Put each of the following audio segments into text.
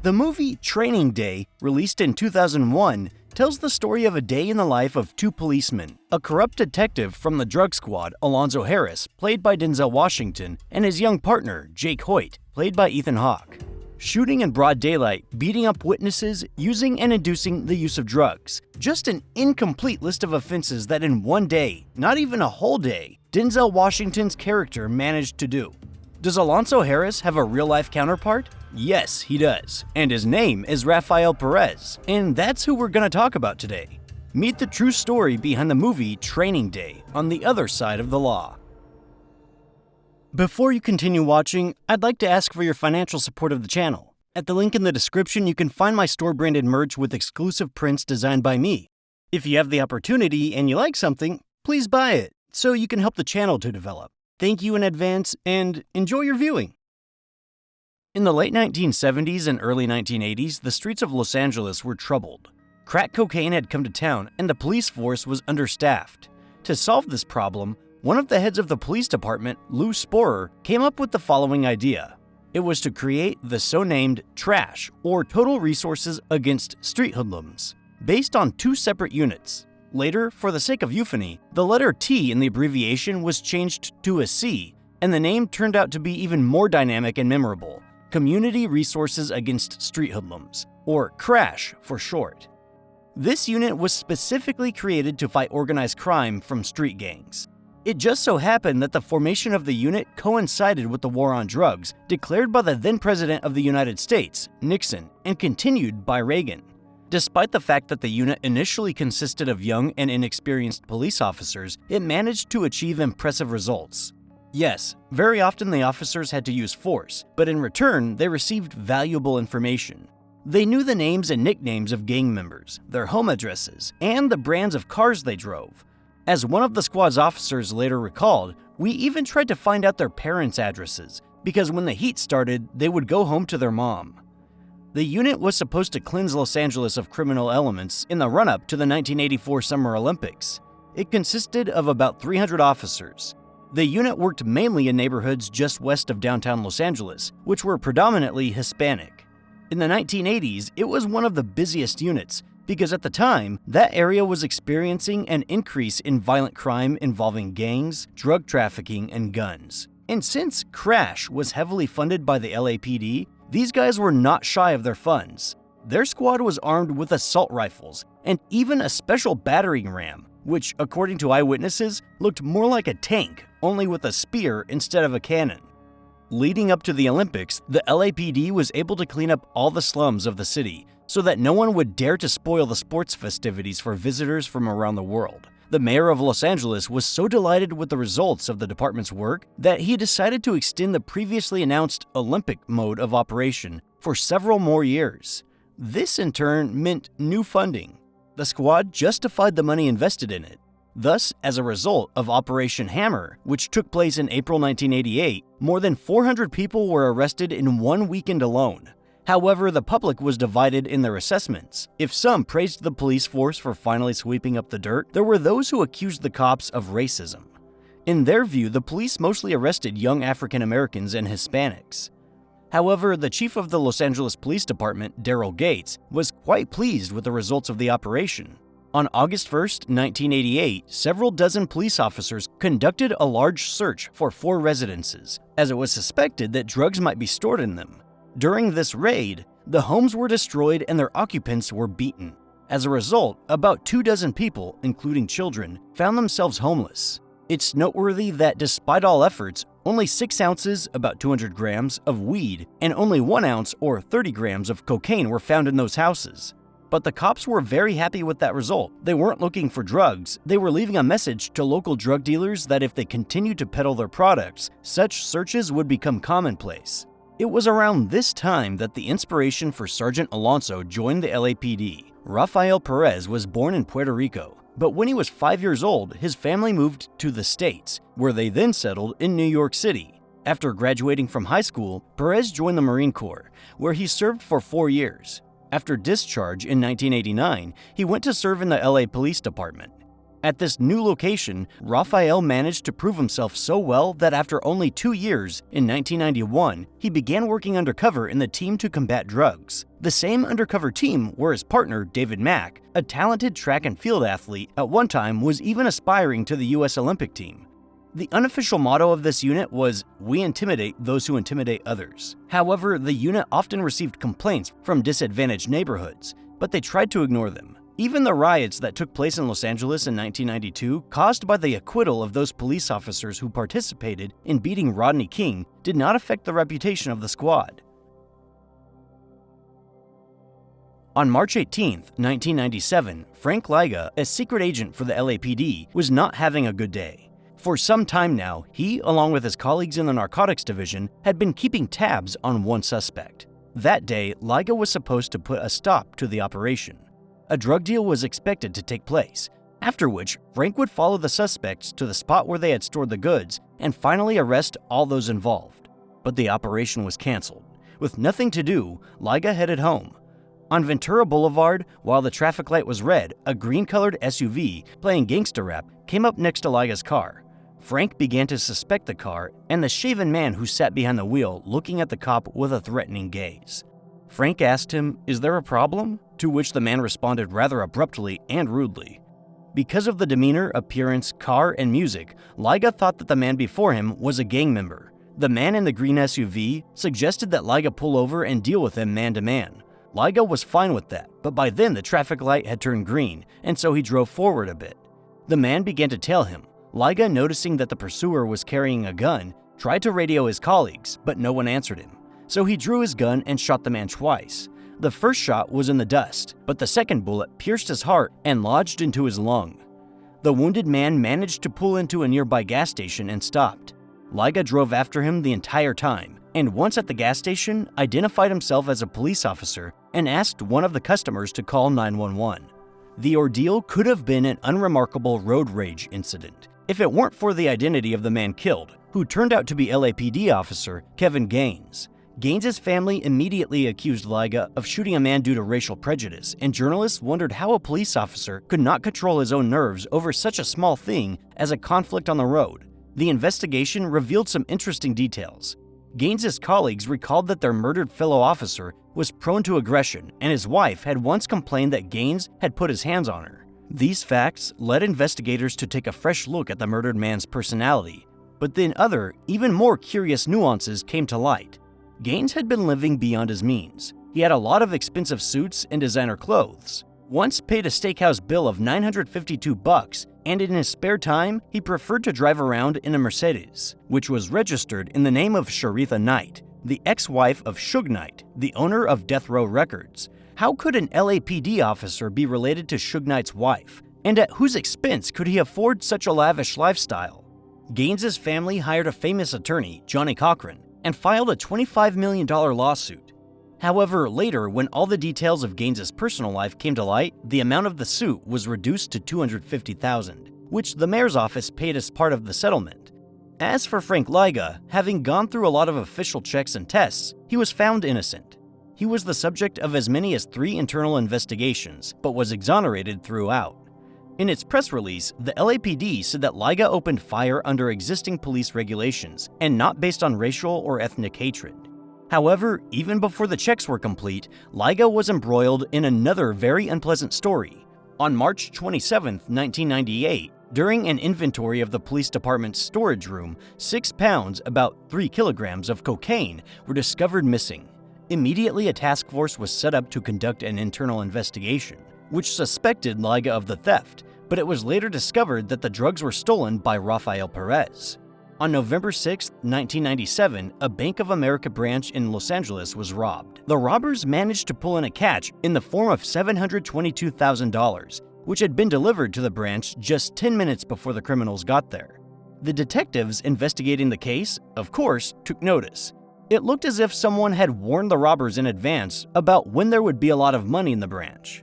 The movie Training Day, released in 2001, tells the story of a day in the life of two policemen, a corrupt detective from the drug squad, Alonzo Harris, played by Denzel Washington, and his young partner, Jake Hoyt, played by Ethan Hawke. Shooting in broad daylight, beating up witnesses, using and inducing the use of drugs. Just an incomplete list of offenses that in one day, not even a whole day, Denzel Washington's character managed to do. Does Alonzo Harris have a real-life counterpart? Yes, he does, and his name is Rafael Perez, and that's who we're going to talk about today. Meet the true story behind the movie Training Day on the other side of the law. Before you continue watching, I'd like to ask for your financial support of the channel. At the link in the description, you can find my store-branded merch with exclusive prints designed by me. If you have the opportunity and you like something, please buy it, so you can help the channel to develop. Thank you in advance, and enjoy your viewing! In the late 1970s and early 1980s, the streets of Los Angeles were troubled. Crack cocaine had come to town, and the police force was understaffed. To solve this problem, one of the heads of the police department, Lou Sporer, came up with the following idea. It was to create the so-named TRASH, or Total Resources Against Street Hoodlums, based on two separate units. Later, for the sake of euphony, the letter T in the abbreviation was changed to a C, and the name turned out to be even more dynamic and memorable: Community Resources Against Street Hoodlums, or CRASH for short. This unit was specifically created to fight organized crime from street gangs. It just so happened that the formation of the unit coincided with the war on drugs declared by the then President of the United States, Nixon, and continued by Reagan. Despite the fact that the unit initially consisted of young and inexperienced police officers, it managed to achieve impressive results. Yes, very often the officers had to use force, but in return, they received valuable information. They knew the names and nicknames of gang members, their home addresses, and the brands of cars they drove. As one of the squad's officers later recalled, we even tried to find out their parents' addresses, because when the heat started, they would go home to their mom. The unit was supposed to cleanse Los Angeles of criminal elements in the run-up to the 1984 Summer Olympics. It consisted of about 300 officers. The unit worked mainly in neighborhoods just west of downtown Los Angeles, which were predominantly Hispanic. In the 1980s, it was one of the busiest units, because at the time, that area was experiencing an increase in violent crime involving gangs, drug trafficking, and guns. And since CRASH was heavily funded by the LAPD, these guys were not shy of their funds. Their squad was armed with assault rifles and even a special battering ram, which, according to eyewitnesses, looked more like a tank, only with a spear instead of a cannon. Leading up to the Olympics, the LAPD was able to clean up all the slums of the city so that no one would dare to spoil the sports festivities for visitors from around the world. The mayor of Los Angeles was so delighted with the results of the department's work that he decided to extend the previously announced Olympic mode of operation for several more years. This in turn meant new funding. The squad justified the money invested in it. Thus, as a result of Operation Hammer, which took place in April 1988, more than 400 people were arrested in one weekend alone. However, the public was divided in their assessments. If some praised the police force for finally sweeping up the dirt, there were those who accused the cops of racism. In their view, the police mostly arrested young African Americans and Hispanics. However, the chief of the Los Angeles Police Department, Daryl Gates, was quite pleased with the results of the operation. On August 1, 1988, several dozen police officers conducted a large search for 4 residences, as it was suspected that drugs might be stored in them. During this raid, the homes were destroyed and their occupants were beaten. As a result, about 24 people, including children, found themselves homeless. It's noteworthy that despite all efforts, only 6 ounces, about 200 grams, of weed and only 1 ounce, or 30 grams, of cocaine were found in those houses. But the cops were very happy with that result. They weren't looking for drugs, they were leaving a message to local drug dealers that if they continued to peddle their products, such searches would become commonplace. It was around this time that the inspiration for Sergeant Alonzo joined the LAPD. Rafael Perez was born in Puerto Rico, but when he was 5 years old, his family moved to the States, where they then settled in New York City. After graduating from high school, Perez joined the Marine Corps, where he served for 4 years. After discharge in 1989, he went to serve in the LA Police Department. At this new location, Rafael managed to prove himself so well that after only 2 years, in 1991, he began working undercover in the team to combat drugs. The same undercover team where his partner, David Mack, a talented track and field athlete, at one time was even aspiring to the U.S. Olympic team. The unofficial motto of this unit was, "We intimidate those who intimidate others." However, the unit often received complaints from disadvantaged neighborhoods, but they tried to ignore them. Even the riots that took place in Los Angeles in 1992, caused by the acquittal of those police officers who participated in beating Rodney King, did not affect the reputation of the squad. On March 18, 1997, Frank Liga, a secret agent for the LAPD, was not having a good day. For some time now, he, along with his colleagues in the narcotics division, had been keeping tabs on one suspect. That day, Liga was supposed to put a stop to the operation. A drug deal was expected to take place, after which Frank would follow the suspects to the spot where they had stored the goods and finally arrest all those involved. But the operation was canceled. With nothing to do, Liga headed home. On Ventura Boulevard, while the traffic light was red, a green-colored SUV playing gangster rap came up next to Liga's car. Frank began to suspect the car and the shaven man who sat behind the wheel, looking at the cop with a threatening gaze. Frank asked him, "Is there a problem?" To which the man responded rather abruptly and rudely. Because of the demeanor, appearance, car, and music, Liga thought that the man before him was a gang member. The man in the green SUV suggested that Liga pull over and deal with him man to man. Liga was fine with that, but by then the traffic light had turned green, and so he drove forward a bit. The man began to tail him. Liga, noticing that the pursuer was carrying a gun, tried to radio his colleagues, but no one answered him. So he drew his gun and shot the man twice. The first shot was in the dust, but the second bullet pierced his heart and lodged into his lung. The wounded man managed to pull into a nearby gas station and stopped. Liga drove after him the entire time, and once at the gas station, identified himself as a police officer and asked one of the customers to call 911. The ordeal could have been an unremarkable road rage incident, if it weren't for the identity of the man killed, who turned out to be LAPD officer Kevin Gaines. Gaines's family immediately accused Liga of shooting a man due to racial prejudice, and journalists wondered how a police officer could not control his own nerves over such a small thing as a conflict on the road. The investigation revealed some interesting details. Gaines's colleagues recalled that their murdered fellow officer was prone to aggression, and his wife had once complained that Gaines had put his hands on her. These facts led investigators to take a fresh look at the murdered man's personality, but then other, even more curious nuances came to light. Gaines had been living beyond his means. He had a lot of expensive suits and designer clothes. Once paid a steakhouse bill of $952, and in his spare time, he preferred to drive around in a Mercedes, which was registered in the name of Sharitha Knight, the ex-wife of Suge Knight, the owner of Death Row Records. How could an LAPD officer be related to Suge Knight's wife? And at whose expense could he afford such a lavish lifestyle? Gaines's family hired a famous attorney, Johnny Cochran, and filed a $25 million lawsuit. However, later, when all the details of Gaines's personal life came to light, the amount of the suit was reduced to $250,000, which the mayor's office paid as part of the settlement. As for Frank Liga, having gone through a lot of official checks and tests, he was found innocent. He was the subject of as many as 3 internal investigations, but was exonerated throughout. In its press release, the LAPD said that Liga opened fire under existing police regulations and not based on racial or ethnic hatred. However, even before the checks were complete, Liga was embroiled in another very unpleasant story. On March 27, 1998, during an inventory of the police department's storage room, 6 pounds, about 3 kilograms of cocaine were discovered missing. Immediately, a task force was set up to conduct an internal investigation, which suspected Liga of the theft, but it was later discovered that the drugs were stolen by Rafael Perez. On November 6, 1997, a Bank of America branch in Los Angeles was robbed. The robbers managed to pull in a catch in the form of $722,000, which had been delivered to the branch just 10 minutes before the criminals got there. The detectives investigating the case, of course, took notice. It looked as if someone had warned the robbers in advance about when there would be a lot of money in the branch.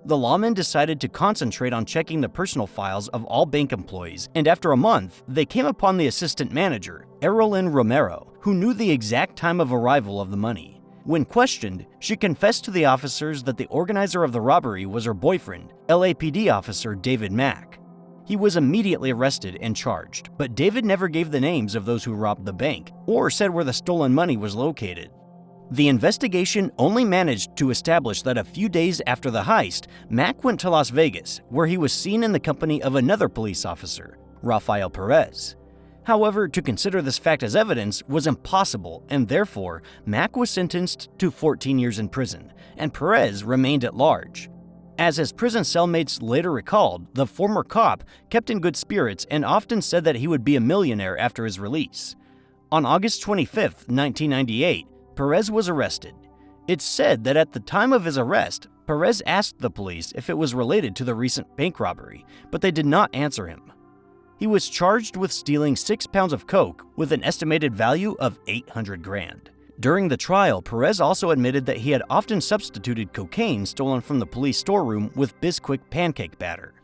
The lawmen decided to concentrate on checking the personal files of all bank employees, and after a month, they came upon the assistant manager, Erilyn Romero, who knew the exact time of arrival of the money. When questioned, she confessed to the officers that the organizer of the robbery was her boyfriend, LAPD officer David Mack. He was immediately arrested and charged, but David never gave the names of those who robbed the bank or said where the stolen money was located. The investigation only managed to establish that a few days after the heist, Mack went to Las Vegas, where he was seen in the company of another police officer, Rafael Perez. However, to consider this fact as evidence was impossible, and therefore, Mack was sentenced to 14 years in prison, and Perez remained at large. As his prison cellmates later recalled, the former cop kept in good spirits and often said that he would be a millionaire after his release. On August 25, 1998, Perez was arrested. It's said that at the time of his arrest, Perez asked the police if it was related to the recent bank robbery, but they did not answer him. He was charged with stealing 6 pounds of coke with an estimated value of $800,000. During the trial, Perez also admitted that he had often substituted cocaine stolen from the police storeroom with Bisquick pancake batter.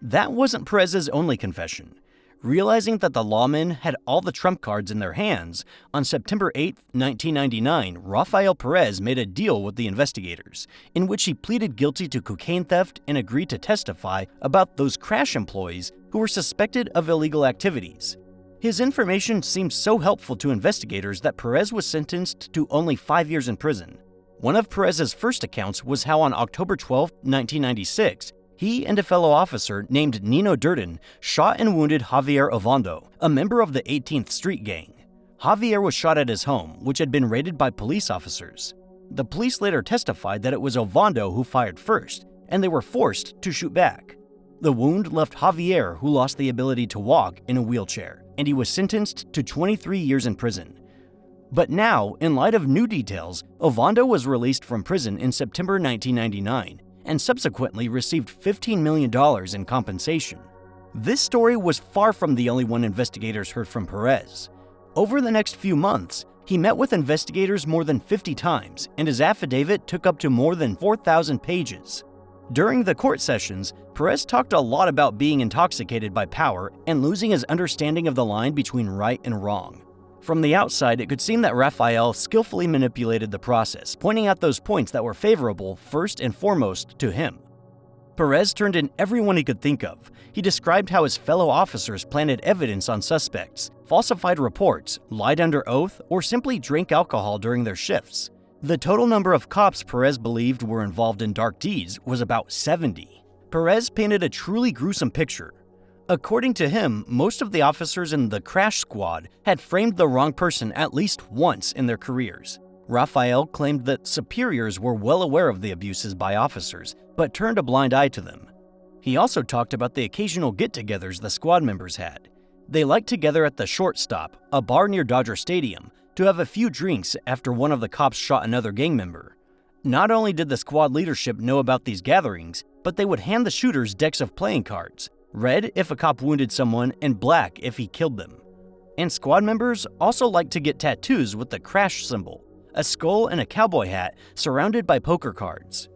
That wasn't Perez's only confession. Realizing that the lawmen had all the trump cards in their hands, on September 8, 1999, Rafael Perez made a deal with the investigators, in which he pleaded guilty to cocaine theft and agreed to testify about those crash employees who were suspected of illegal activities. His information seemed so helpful to investigators that Perez was sentenced to only 5 years in prison. One of Perez's first accounts was how on October 12, 1996, he and a fellow officer named Nino Durden shot and wounded Javier Ovando, a member of the 18th Street Gang. Javier was shot at his home, which had been raided by police officers. The police later testified that it was Ovando who fired first, and they were forced to shoot back. The wound left Javier, who lost the ability to walk, in a wheelchair, and he was sentenced to 23 years in prison. But now, in light of new details, Ovando was released from prison in September 1999, and subsequently received $15 million in compensation. This story was far from the only one investigators heard from Perez. Over the next few months, he met with investigators more than 50 times, and his affidavit took up to more than 4,000 pages. During the court sessions, Perez talked a lot about being intoxicated by power and losing his understanding of the line between right and wrong. From the outside, it could seem that Rafael skillfully manipulated the process, pointing out those points that were favorable first and foremost to him. Perez turned in everyone he could think of. He described how his fellow officers planted evidence on suspects, falsified reports, lied under oath, or simply drank alcohol during their shifts. The total number of cops Perez believed were involved in dark deeds was about 70. Perez painted a truly gruesome picture. According to him, most of the officers in the crash squad had framed the wrong person at least once in their careers. Rafael claimed that superiors were well aware of the abuses by officers, but turned a blind eye to them. He also talked about the occasional get-togethers the squad members had. They liked to gather at the Short Stop, a bar near Dodger Stadium, to have a few drinks after one of the cops shot another gang member. Not only did the squad leadership know about these gatherings, but they would hand the shooters decks of playing cards, red if a cop wounded someone and black if he killed them. And squad members also liked to get tattoos with the crash symbol, a skull and a cowboy hat surrounded by poker cards.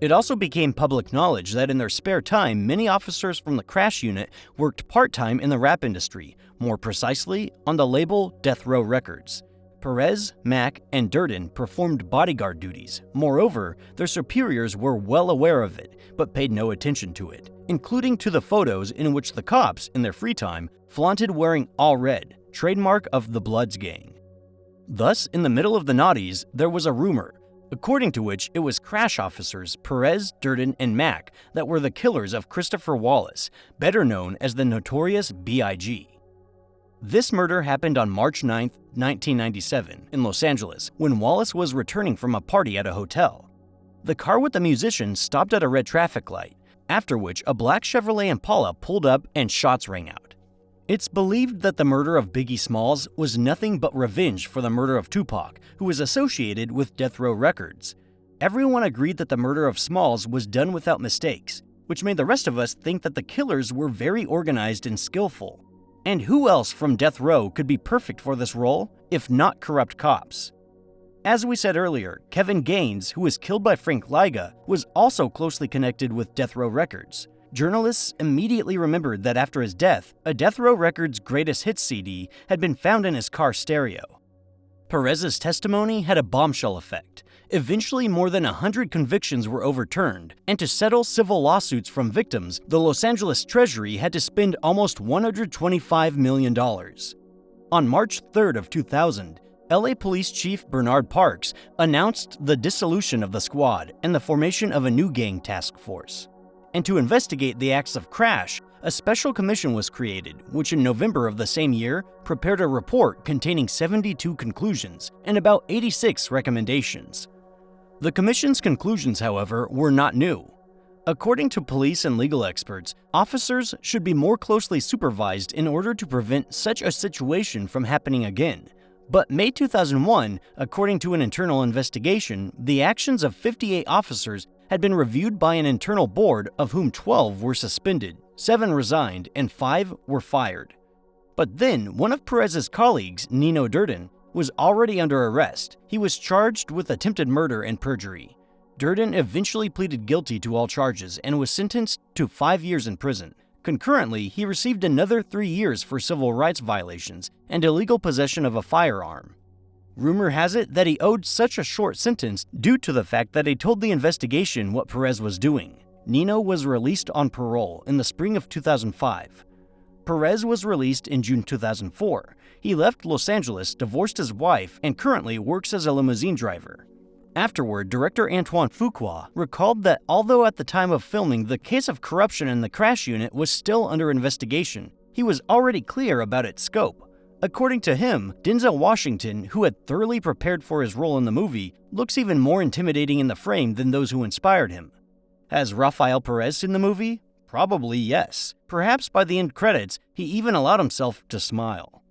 It also became public knowledge that in their spare time, many officers from the crash unit worked part-time in the rap industry, more precisely on the label Death Row Records. Perez, Mack, and Durden performed bodyguard duties. Moreover, their superiors were well aware of it, but paid no attention to it, including to the photos in which the cops, in their free time, flaunted wearing all red, trademark of the Bloods gang. Thus, in the middle of the noughties, there was a rumor, according to which it was crash officers Perez, Durden, and Mack that were the killers of Christopher Wallace, better known as the notorious B.I.G. This murder happened on March 9, 1997, in Los Angeles, when Wallace was returning from a party at a hotel. The car with the musician stopped at a red traffic light, after which a black Chevrolet Impala pulled up and shots rang out. It's believed that the murder of Biggie Smalls was nothing but revenge for the murder of Tupac, who was associated with Death Row Records. Everyone agreed that the murder of Smalls was done without mistakes, which made the rest of us think that the killers were very organized and skillful. And who else from Death Row could be perfect for this role, if not corrupt cops? As we said earlier, Kevin Gaines, who was killed by Frank Liga, was also closely connected with Death Row Records. Journalists immediately remembered that after his death, a Death Row Records Greatest Hits CD had been found in his car stereo. Perez's testimony had a bombshell effect. Eventually, more than 100 convictions were overturned, and to settle civil lawsuits from victims, the Los Angeles Treasury had to spend almost $125 million. On March 3rd of 2000, LA Police Chief Bernard Parks announced the dissolution of the squad and the formation of a new gang task force. And to investigate the acts of crash, a special commission was created, which in November of the same year prepared a report containing 72 conclusions and about 86 recommendations. The commission's conclusions, however, were not new. According to police and legal experts, officers should be more closely supervised in order to prevent such a situation from happening again. But May 2001, according to an internal investigation, the actions of 58 officers had been reviewed by an internal board, of whom 12 were suspended, 7 resigned, and 5 were fired. But then, one of Perez's colleagues, Nino Durden, was already under arrest. He was charged with attempted murder and perjury. Durden eventually pleaded guilty to all charges and was sentenced to 5 years in prison. Concurrently, he received another 3 years for civil rights violations and illegal possession of a firearm. Rumor has it that he owed such a short sentence due to the fact that he told the investigation what Perez was doing. Nino was released on parole in the spring of 2005. Perez was released in June 2004. He left Los Angeles, divorced his wife, and currently works as a limousine driver. Afterward, director Antoine Fuqua recalled that although at the time of filming the case of corruption in the crash unit was still under investigation, he was already clear about its scope. According to him, Denzel Washington, who had thoroughly prepared for his role in the movie, looks even more intimidating in the frame than those who inspired him. Has Rafael Perez seen the movie? Probably yes. Perhaps by the end credits, he even allowed himself to smile.